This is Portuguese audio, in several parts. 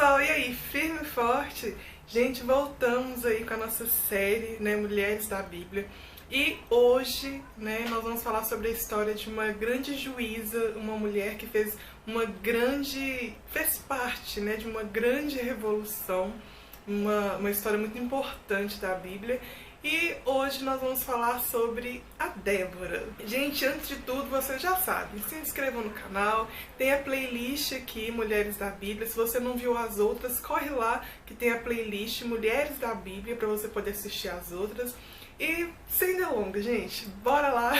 pessoal, e aí, firme e forte? Gente, voltamos aí com a nossa série, né, Mulheres da Bíblia. E hoje, né, nós vamos falar sobre a história de uma grande juíza, uma mulher que fez parte, né, de uma grande revolução, uma história muito importante da Bíblia. E hoje nós vamos falar sobre a Débora. Gente, antes de tudo, vocês já sabem, se inscrevam no canal, tem a playlist aqui, Mulheres da Bíblia. Se você não viu as outras, corre lá que tem a playlist Mulheres da Bíblia para você poder assistir as outras. E sem delongas, gente, bora lá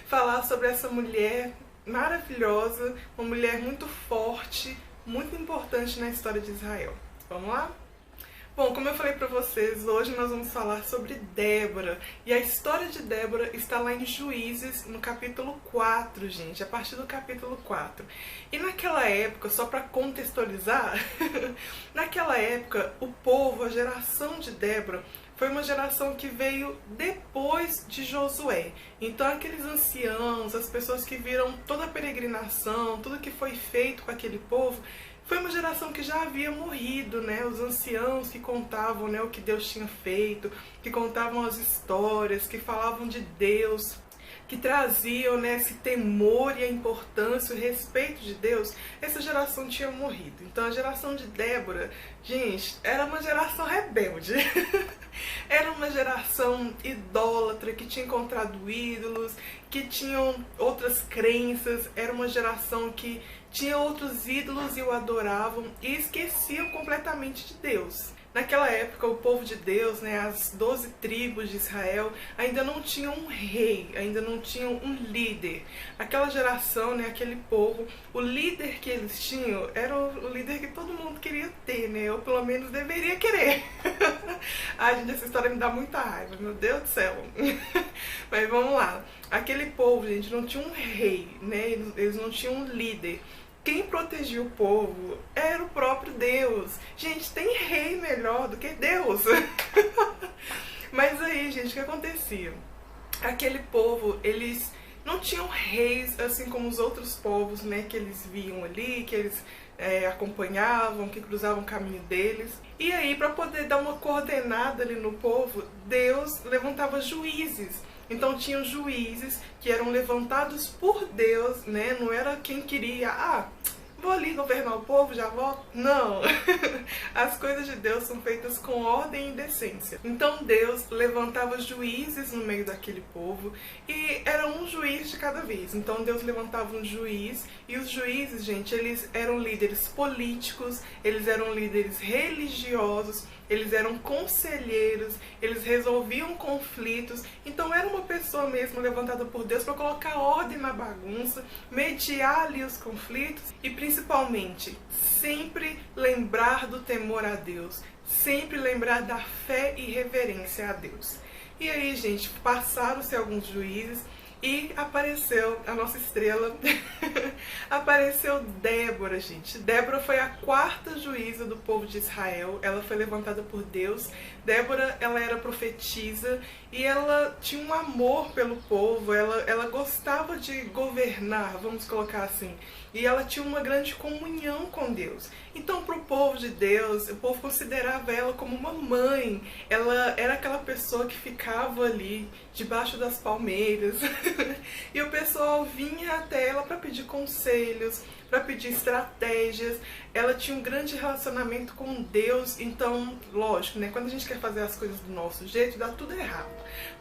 falar sobre essa mulher maravilhosa, uma mulher muito forte, muito importante na história de Israel. Vamos lá? Bom, como eu falei pra vocês, hoje nós vamos falar sobre Débora. E a história de Débora está lá em Juízes, no capítulo 4, gente, a partir do capítulo 4. E naquela época, só pra contextualizar, naquela época, o povo, a geração de Débora, foi uma geração que veio depois de Josué. Então aqueles anciãos, as pessoas que viram toda a peregrinação, tudo que foi feito com aquele povo, foi uma geração que já havia morrido, né? Os anciãos que contavam, né, o que Deus tinha feito, que contavam as histórias, que falavam de Deus, que traziam, né, esse temor e a importância, o respeito de Deus, essa geração tinha morrido. Então a geração de Débora, gente, era uma geração rebelde. Era uma geração idólatra, que tinha encontrado ídolos, que tinham outras crenças, era uma geração que tinha outros ídolos e o adoravam e esqueciam completamente de Deus. Naquela época, o povo de Deus, né, as 12 tribos de Israel, ainda não tinham um rei, ainda não tinham um líder. Aquela geração, né, aquele povo, o líder que eles tinham era o líder que todo mundo queria ter, né, ou pelo menos deveria querer. Ai, gente, essa história me dá muita raiva, meu Deus do céu. Mas vamos lá. Aquele povo, gente, não tinha um rei, né, eles não tinham um líder. Quem protegia o povo era o próprio Deus. Gente, tem rei melhor do que Deus. Mas aí, gente, o que acontecia? Aquele povo, eles não tinham reis assim como os outros povos, né, que eles viam ali, que eles acompanhavam, que cruzavam o caminho deles. E aí, para poder dar uma coordenada ali no povo, Deus levantava juízes. Então tinham juízes que eram levantados por Deus, né? Não era quem queria, vou ali governar o povo, já volto. Não! As coisas de Deus são feitas com ordem e decência. Então Deus levantava juízes no meio daquele povo e era um juiz de cada vez. Então Deus levantava um juiz e os juízes, gente, eles eram líderes políticos, eles eram líderes religiosos, eles eram conselheiros, eles resolviam conflitos. Então era uma pessoa mesmo levantada por Deus para colocar ordem na bagunça, mediar ali os conflitos e principalmente sempre lembrar do temor a Deus, sempre lembrar da fé e reverência a Deus. E aí, gente, passaram-se alguns juízes e apareceu a nossa estrela, apareceu Débora, gente. Débora foi a quarta juíza do povo de Israel, ela foi levantada por Deus. Débora, ela era profetisa e ela tinha um amor pelo povo, ela gostava de governar, vamos colocar assim. E ela tinha uma grande comunhão com Deus. Então, para o povo de Deus, o povo considerava ela como uma mãe. Ela era aquela pessoa que ficava ali, debaixo das palmeiras. E o pessoal vinha até ela para pedir conselhos, para pedir estratégias. Ela tinha um grande relacionamento com Deus. Então, lógico, né? Quando a gente quer fazer as coisas do nosso jeito, dá tudo errado.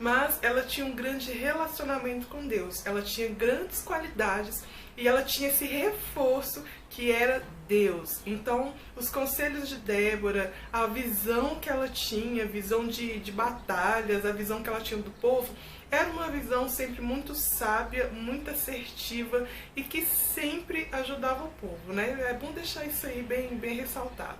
Mas ela tinha um grande relacionamento com Deus. Ela tinha grandes qualidades e ela tinha esse reforço que era Deus. Então, os conselhos de Débora, a visão que ela tinha, a visão de batalhas, a visão que ela tinha do povo, era uma visão sempre muito sábia, muito assertiva e que sempre ajudava o povo, né? É bom deixar isso aí bem ressaltado.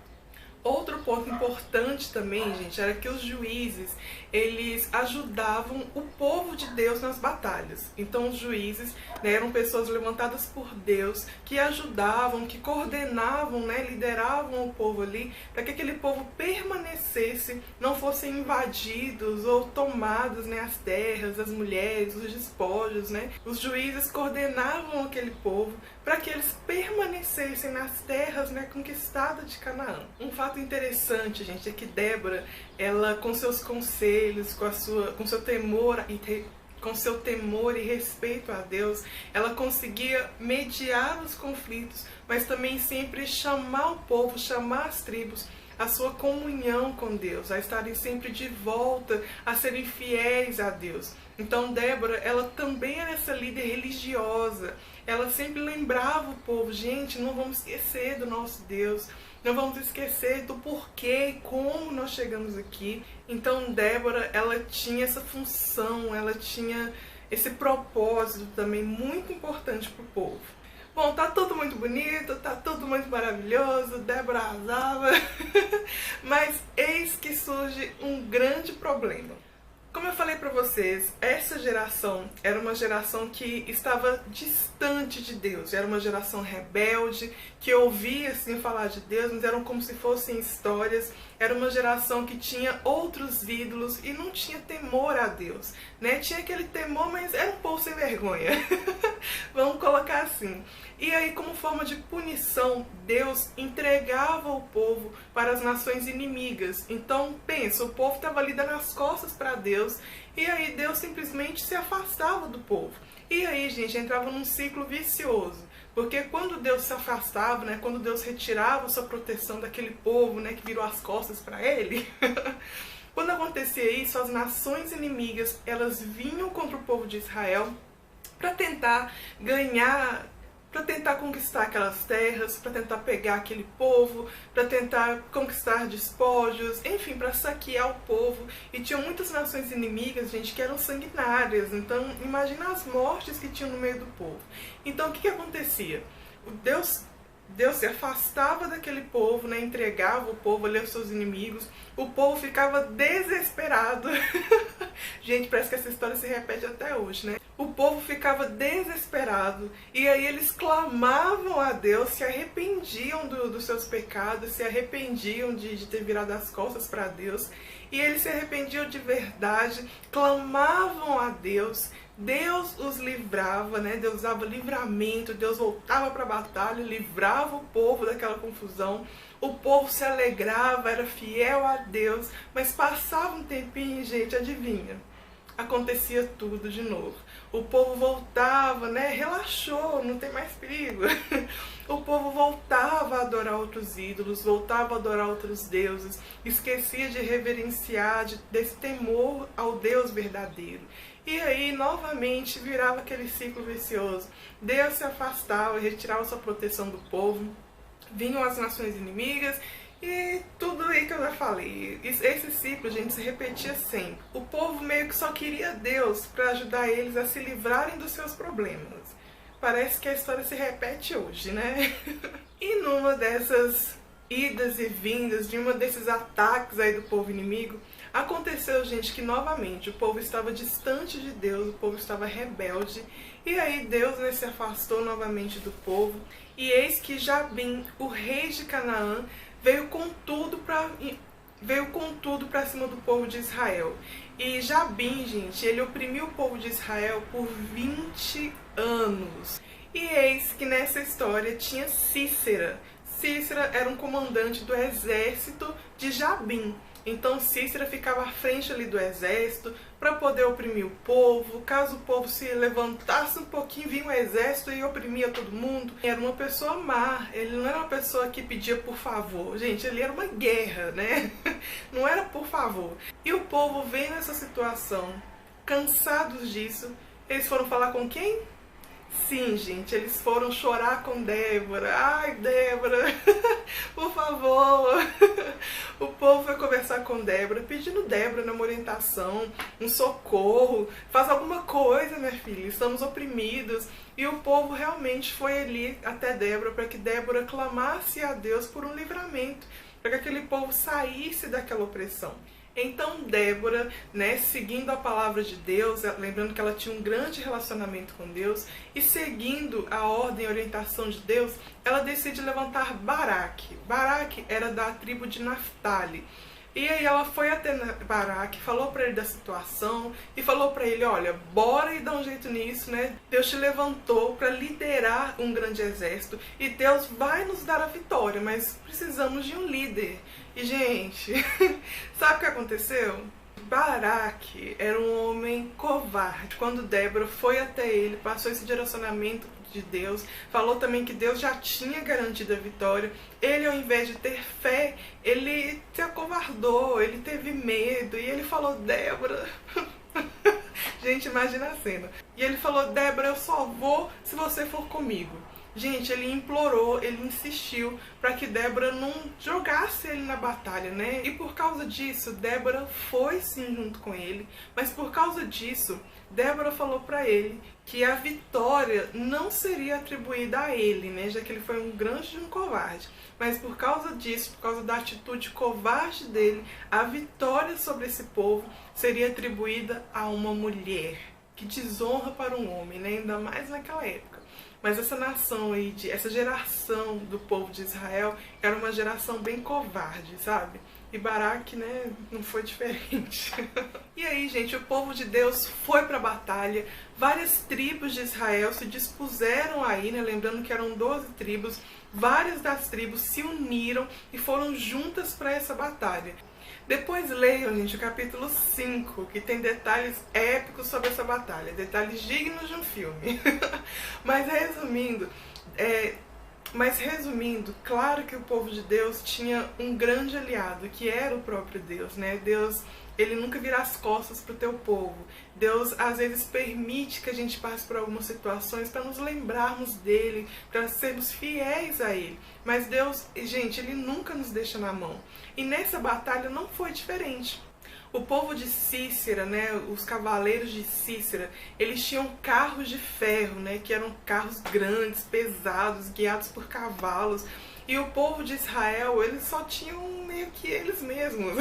Outro ponto importante também, gente, era que os juízes, eles ajudavam o povo de Deus nas batalhas. Então os juízes, né, eram pessoas levantadas por Deus, que ajudavam, que coordenavam, né, lideravam o povo ali, para que aquele povo permanecesse, não fossem invadidos ou tomados, né, as terras, as mulheres, os despojos, né. Os juízes coordenavam aquele povo para que eles permanecessem nas terras, né, conquistadas de Canaã. Um fato interessante, gente, é que Débora, ela com seus conselhos, com seu temor e respeito a Deus, ela conseguia mediar os conflitos, mas também sempre chamar o povo, chamar as tribos a sua comunhão com Deus, a estarem sempre de volta, a serem fiéis a Deus. Então Débora, ela também era essa líder religiosa, ela sempre lembrava o povo, gente, não vamos esquecer do nosso Deus, não vamos esquecer do porquê e como nós chegamos aqui. Então Débora, ela tinha essa função, ela tinha esse propósito também muito importante para o povo. Bom, tá tudo muito bonito, tá tudo muito maravilhoso, Débora arrasava, mas eis que surge um grande problema. Como eu falei para vocês, essa geração era uma geração que estava distante de Deus, era uma geração rebelde, que ouvia assim falar de Deus, mas eram como se fossem histórias, era uma geração que tinha outros ídolos e não tinha temor a Deus, né? Tinha aquele temor, mas era um povo sem vergonha, vamos colocar assim. E aí, como forma de punição, Deus entregava o povo para as nações inimigas. Então, pensa, o povo estava ali dando as costas para Deus, e aí Deus simplesmente se afastava do povo. E aí, gente, entrava num ciclo vicioso. Porque quando Deus se afastava, né, quando Deus retirava a sua proteção daquele povo, né, que virou as costas para ele, quando acontecia isso, as nações inimigas, elas vinham contra o povo de Israel para tentar ganhar, para tentar conquistar aquelas terras, para tentar pegar aquele povo, para tentar conquistar despojos, enfim, para saquear o povo. E tinham muitas nações inimigas, gente, que eram sanguinárias. Então, imagina as mortes que tinham no meio do povo. Então, o que acontecia? Deus se afastava daquele povo, né, entregava o povo ali aos seus inimigos, o povo ficava desesperado. Gente, parece que essa história se repete até hoje, né? O povo ficava desesperado e aí eles clamavam a Deus, se arrependiam dos seus pecados, se arrependiam de ter virado as costas para Deus, e eles se arrependiam de verdade, clamavam a Deus. Deus os livrava, né? Deus dava livramento, Deus voltava para a batalha, livrava o povo daquela confusão. O povo se alegrava, era fiel a Deus, mas passava um tempinho, gente, adivinha? Acontecia tudo de novo. O povo voltava, né? Relaxou, não tem mais perigo. O povo voltava a adorar outros ídolos, voltava a adorar outros deuses, esquecia de reverenciar, desse temor ao Deus verdadeiro. E aí, novamente, virava aquele ciclo vicioso. Deus se afastava, retirava sua proteção do povo, vinham as nações inimigas e tudo aí que eu já falei. Esse ciclo, gente, se repetia sempre. O povo meio que só queria Deus para ajudar eles a se livrarem dos seus problemas. Parece que a história se repete hoje, né? E numa dessas idas e vindas, de uma desses ataques aí do povo inimigo, aconteceu, gente, que novamente o povo estava distante de Deus, o povo estava rebelde, e aí Deus, né, se afastou novamente do povo, e eis que Jabim, o rei de Canaã, veio com tudo para cima do povo de Israel. E Jabim, gente, ele oprimiu o povo de Israel por 20 anos. E eis que nessa história tinha Cícera. Cícera era um comandante do exército de Jabim. Então Cícera ficava à frente ali do exército para poder oprimir o povo. Caso o povo se levantasse um pouquinho, vinha o exército e oprimia todo mundo. Era uma pessoa má, ele não era uma pessoa que pedia por favor. Gente, ele era uma guerra, né? Não era por favor. E o povo vendo essa situação, cansados disso, eles foram falar com quem? Sim, gente, eles foram chorar com Débora. Ai, Débora, por favor, O povo foi conversar com Débora, pedindo Débora uma orientação, um socorro. Faz alguma coisa, minha filha, estamos oprimidos. E o povo realmente foi ali até Débora para que Débora clamasse a Deus por um livramento, para que aquele povo saísse daquela opressão. Então Débora, né, seguindo a palavra de Deus, lembrando que ela tinha um grande relacionamento com Deus, e seguindo a ordem e orientação de Deus, ela decide levantar Baraque. Baraque era da tribo de Naftali. E aí ela foi até Baraque, falou para ele da situação e falou para ele, olha, bora e dá um jeito nisso, né? Deus te levantou para liderar um grande exército e Deus vai nos dar a vitória, mas precisamos de um líder. E, gente, sabe o que aconteceu? Baraque era um homem covarde. Quando Débora foi até ele, passou esse direcionamento de Deus, falou também que Deus já tinha garantido a vitória, ele, ao invés de ter fé, ele se acovardou, ele teve medo, e ele falou, Débora... Gente, imagina a cena. E ele falou, Débora, eu só vou se você for comigo. Gente, ele implorou, ele insistiu para que Débora não jogasse ele na batalha, né? E por causa disso, Débora foi sim junto com ele, mas por causa disso, Débora falou para ele que a vitória não seria atribuída a ele, né? Já que ele foi um grande e um covarde. Mas por causa disso, por causa da atitude covarde dele, a vitória sobre esse povo seria atribuída a uma mulher. Que desonra para um homem, né? Ainda mais naquela época. Mas essa nação aí, essa geração do povo de Israel era uma geração bem covarde, sabe? E Baraque, né, não foi diferente. E aí, gente, o povo de Deus foi para a batalha. Várias tribos de Israel se dispuseram a ir, né? Lembrando que eram 12 tribos. Várias das tribos se uniram e foram juntas para essa batalha. Depois leiam, gente, o capítulo 5, que tem detalhes épicos sobre essa batalha, detalhes dignos de um filme. Mas resumindo, claro que o povo de Deus tinha um grande aliado, que era o próprio Deus, né? Deus, ele nunca vira as costas para o teu povo. Deus, às vezes, permite que a gente passe por algumas situações para nos lembrarmos dele, para sermos fiéis a ele. Mas Deus, gente, ele nunca nos deixa na mão. E nessa batalha não foi diferente. O povo de Cícera, né, os cavaleiros de Cícera, eles tinham carros de ferro, né, que eram carros grandes, pesados, guiados por cavalos. E o povo de Israel, eles só tinham meio que eles mesmos.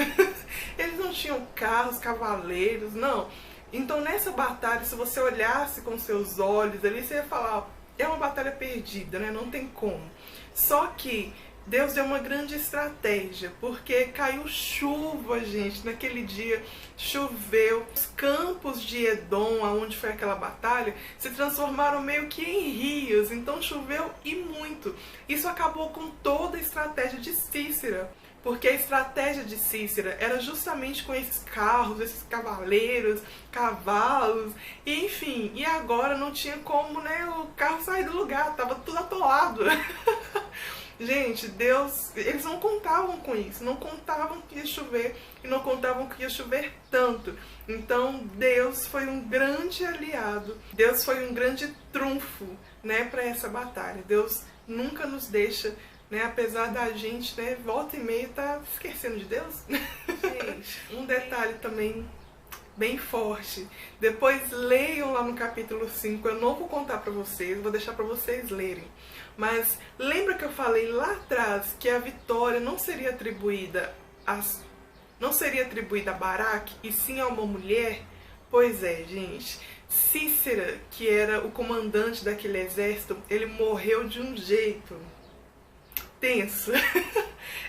Eles não tinham carros, cavaleiros, não. Então nessa batalha, se você olhasse com seus olhos ali, você ia falar, é uma batalha perdida, né, não tem como. Só que Deus deu uma grande estratégia, porque caiu chuva, gente, naquele dia choveu. Os campos de Edom, onde foi aquela batalha, se transformaram meio que em rios, então choveu e muito. Isso acabou com toda a estratégia de Cícera, porque a estratégia de Cícera era justamente com esses carros, esses cavaleiros, cavalos, e enfim, e agora não tinha como, né, o carro sair do lugar, tava tudo atolado. Gente, Deus, eles não contavam com isso, não contavam que ia chover e não contavam que ia chover tanto. Então Deus foi um grande aliado, Deus foi um grande trunfo, né, para essa batalha. Deus nunca nos deixa, né, apesar da gente, né, volta e meia tá esquecendo de Deus. Gente, um detalhe também bem forte. Depois leiam lá no capítulo 5, eu não vou contar para vocês, vou deixar para vocês lerem. Mas lembra que eu falei lá atrás que a vitória não seria atribuída a Baraque e sim a uma mulher? Pois é, gente. Cícera, que era o comandante daquele exército, ele morreu de um jeito tenso.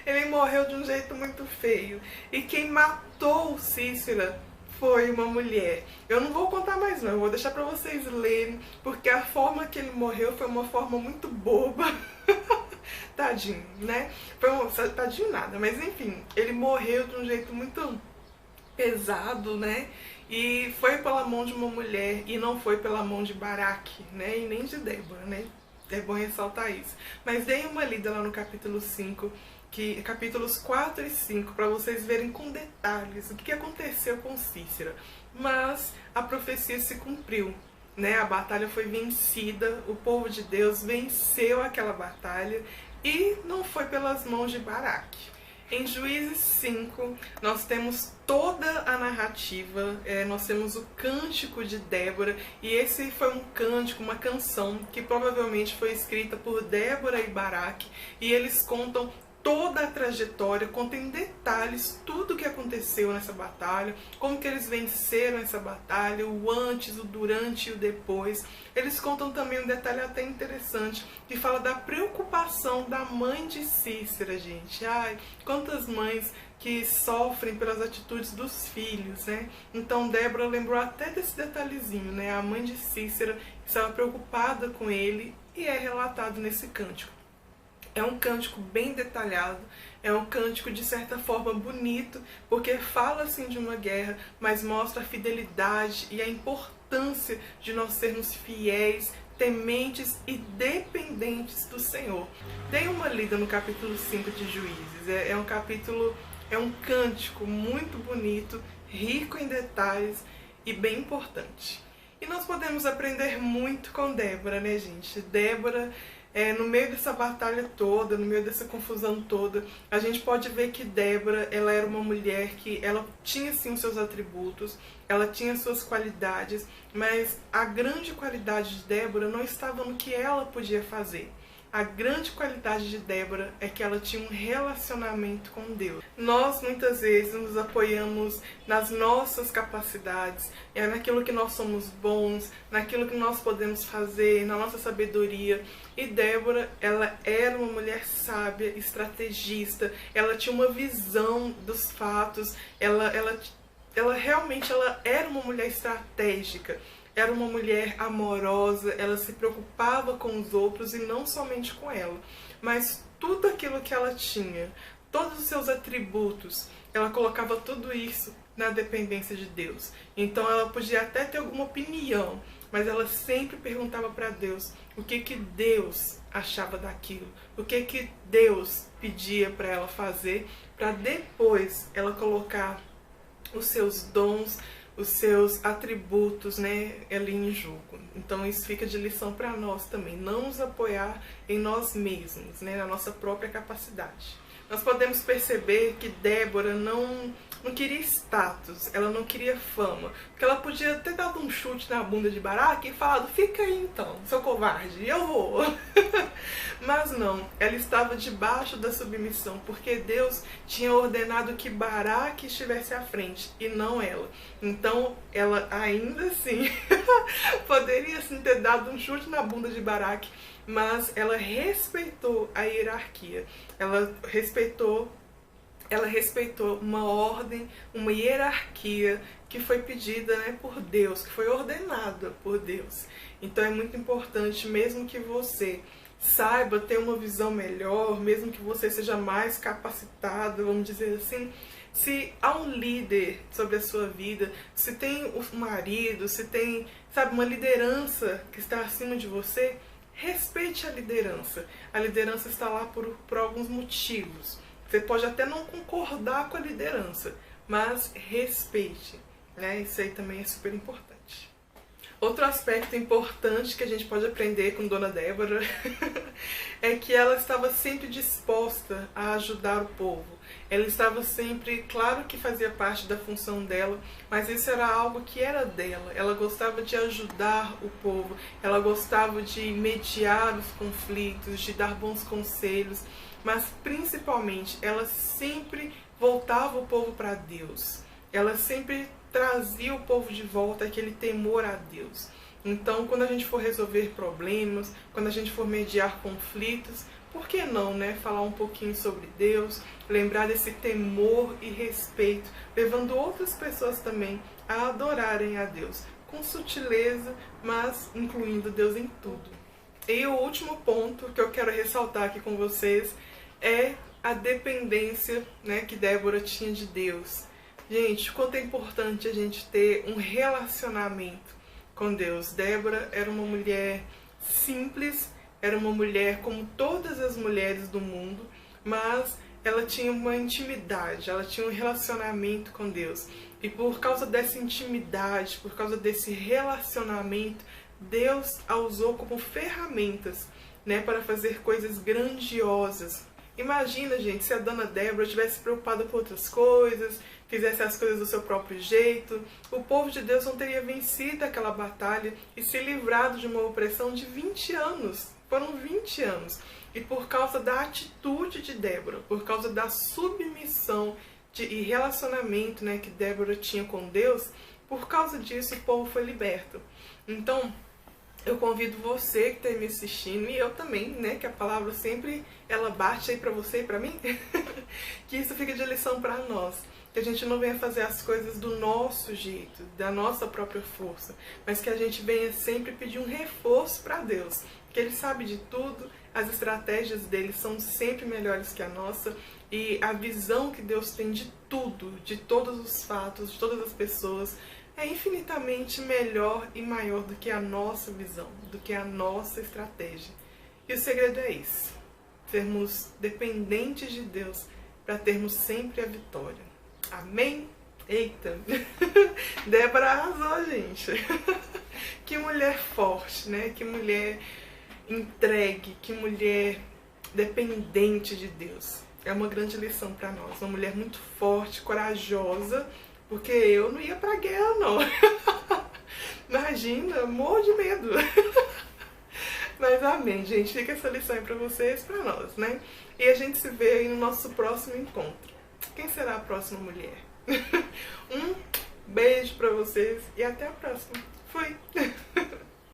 Ele morreu de um jeito muito feio. E quem matou Cícera foi uma mulher. Eu não vou contar mais não, eu vou deixar pra vocês lerem, porque a forma que ele morreu foi uma forma muito boba. Tadinho, né? Tadinho nada, mas enfim, ele morreu de um jeito muito pesado, né? E foi pela mão de uma mulher e não foi pela mão de Baraque, né? E nem de Débora, né? É bom ressaltar isso. Mas deem uma lida lá no capítulo 5, capítulos 4 e 5, para vocês verem com detalhes o que aconteceu com Cícera. Mas a profecia se cumpriu, né? A batalha foi vencida, o povo de Deus venceu aquela batalha e não foi pelas mãos de Baraque. Em Juízes 5, nós temos toda a narrativa, nós temos o cântico de Débora, e esse foi um cântico, uma canção, que provavelmente foi escrita por Débora e Baraque, e eles contam toda a trajetória, conta em detalhes tudo o que aconteceu nessa batalha, como que eles venceram essa batalha, o antes, o durante e o depois. Eles contam também um detalhe até interessante, que fala da preocupação da mãe de Cícera, gente. Ai, quantas mães que sofrem pelas atitudes dos filhos, né? Então Débora lembrou até desse detalhezinho, né? A mãe de Cícera estava preocupada com ele, e é relatado nesse cântico. É um cântico bem detalhado, é um cântico de certa forma bonito, porque fala assim de uma guerra, mas mostra a fidelidade e a importância de nós sermos fiéis, tementes e dependentes do Senhor. Dei uma lida no capítulo 5 de Juízes, é um cântico muito bonito, rico em detalhes e bem importante. E nós podemos aprender muito com Débora, né, gente? Débora, no meio dessa batalha toda, no meio dessa confusão toda, a gente pode ver que Débora, ela era uma mulher que ela tinha sim os seus atributos, ela tinha suas qualidades, mas a grande qualidade de Débora não estava no que ela podia fazer. A grande qualidade de Débora é que ela tinha um relacionamento com Deus. Nós muitas vezes nos apoiamos nas nossas capacidades, naquilo que nós somos bons, naquilo que nós podemos fazer, na nossa sabedoria. E Débora, ela era uma mulher sábia, estrategista, ela tinha uma visão dos fatos, ela realmente era uma mulher estratégica. Era uma mulher amorosa, ela se preocupava com os outros e não somente com ela. Mas tudo aquilo que ela tinha, todos os seus atributos, ela colocava tudo isso na dependência de Deus. Então ela podia até ter alguma opinião, mas ela sempre perguntava para Deus o que Deus achava daquilo, o que Deus pedia para ela fazer, para depois ela colocar os seus dons, os seus atributos, né, ali em jogo. Então isso fica de lição para nós também, não nos apoiar em nós mesmos, né, na nossa própria capacidade. Nós podemos perceber que Débora não queria status, ela não queria fama, porque ela podia ter dado um chute na bunda de Baraque e falado, fica aí então, seu covarde, eu vou. Mas não, ela estava debaixo da submissão, porque Deus tinha ordenado que Baraque estivesse à frente e não ela. Então ela ainda assim poderia sim ter dado um chute na bunda de Baraque, mas ela respeitou a hierarquia, ela respeitou uma ordem, uma hierarquia que foi pedida, né, por Deus, que foi ordenada por Deus. Então é muito importante, mesmo que você saiba ter uma visão melhor, mesmo que você seja mais capacitado, vamos dizer assim, se há um líder sobre a sua vida, se tem um marido, se tem, sabe, uma liderança que está acima de você, respeite a liderança. A liderança está lá por alguns motivos. Você pode até não concordar com a liderança, mas respeite, né? Isso aí também é super importante. Outro aspecto importante que a gente pode aprender com Dona Débora é que ela estava sempre disposta a ajudar o povo. Ela estava sempre, claro que fazia parte da função dela, mas isso era algo que era dela. Ela gostava de ajudar o povo, ela gostava de mediar os conflitos, de dar bons conselhos, mas principalmente ela sempre voltava o povo para Deus. Ela sempre trazia o povo de volta aquele temor a Deus. Então, quando a gente for resolver problemas, quando a gente for mediar conflitos, por que não, né, falar um pouquinho sobre Deus, lembrar desse temor e respeito, levando outras pessoas também a adorarem a Deus, com sutileza, mas incluindo Deus em tudo. E o último ponto que eu quero ressaltar aqui com vocês é a dependência, né, que Débora tinha de Deus. Gente, quanto é importante a gente ter um relacionamento com Deus. Débora era uma mulher simples, era uma mulher como todas as mulheres do mundo, mas ela tinha uma intimidade, ela tinha um relacionamento com Deus. E por causa dessa intimidade, por causa desse relacionamento, Deus a usou como ferramentas, né, para fazer coisas grandiosas Imagina, gente, se a dona Débora tivesse preocupada com outras coisas, fizesse as coisas do seu próprio jeito, o povo de Deus não teria vencido aquela batalha e se livrado de uma opressão de 20 anos. Foram 20 anos. E por causa da atitude de Débora, por causa da submissão e relacionamento, né, que Débora tinha com Deus, por causa disso o povo foi liberto. Então, eu convido você que está me assistindo, e eu também, né, que a palavra sempre ela bate aí para você e para mim, que isso fica de lição para nós. Que a gente não venha fazer as coisas do nosso jeito, da nossa própria força, mas que a gente venha sempre pedir um reforço para Deus, que Ele sabe de tudo, as estratégias dele são sempre melhores que a nossa, e a visão que Deus tem de tudo, de todos os fatos, de todas as pessoas, é infinitamente melhor e maior do que a nossa visão, do que a nossa estratégia. E o segredo é isso, sermos dependentes de Deus para termos sempre a vitória. Amém? Eita! Débora arrasou, gente! Que mulher forte, né? Que mulher entregue, que mulher dependente de Deus. É uma grande lição para nós. Uma mulher muito forte, corajosa, porque eu não ia pra guerra, não. Imagina, morro de medo. Mas amém, gente. Fica essa lição aí pra vocês, pra nós, né? E a gente se vê aí no nosso próximo encontro. Quem será a próxima mulher? Um beijo pra vocês e até a próxima. Fui!